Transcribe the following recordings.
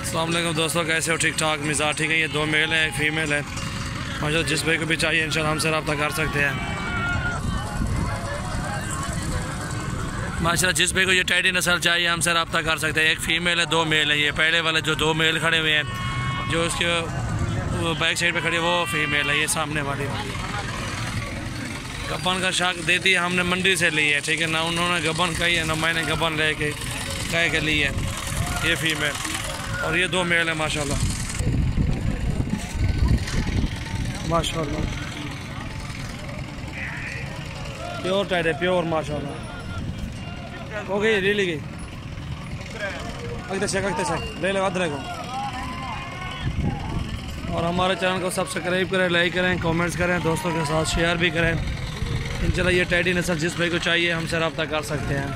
अस्सलाम वालेकुम दोस्तों, कैसे हो? ठीक ठाक, मिजाज ठीक है। ये दो मेल है, एक फ़ीमेल है माशाल्लाह। जिस भाई को भी चाहिए इंशाल्लाह हमसे रब्ता कर सकते हैं माशाल्लाह। जिस भाई को ये टैडी नस्ल चाहिए हमसे रब्ता कर सकते हैं। एक फ़ीमेल है, दो मेल है। ये पहले वाले जो दो मेल खड़े हुए हैं, जो उसके बैक साइड पे खड़ी है वो फ़ीमेल है। ये सामने वाली गबन का शाक देती है, हमने मंडी से ली है, ठीक है ना। उन्होंने गबन कही है ना, मैंने गबन ले के कह के ली है। ये फ़ीमेल और ये दो मेल है माशाल्लाह माशाल्लाह। प्योर टाइट है, प्योर माशाल्लाह। हो गई, ले ली गई। ले लो अदरक को। और हमारे चैनल को सब्सक्राइब करें, लाइक करें, कमेंट्स करें, दोस्तों के साथ शेयर भी करें इंशाल्लाह। ये टैडी नस्ल जिस भाई को चाहिए हमसे रब्ता कर सकते हैं।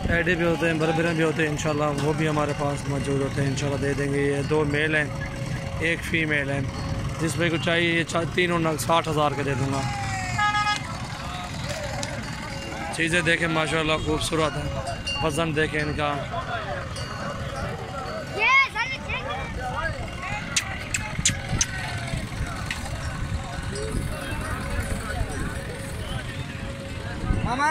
टैडी भी होते हैं, बरबरे भी होते हैं इंशाल्लाह, वो भी हमारे पास मौजूद होते हैं इंशाल्लाह। दे देंगे। ये दो मेल हैं, एक फ़ीमेल है। जिस भाई को चाहिए ये तीनों नग 60,000 के दे दूँगा। चीज़ें देखें माशाल्लाह खूबसूरत है, वज़न देखें इनका। मामा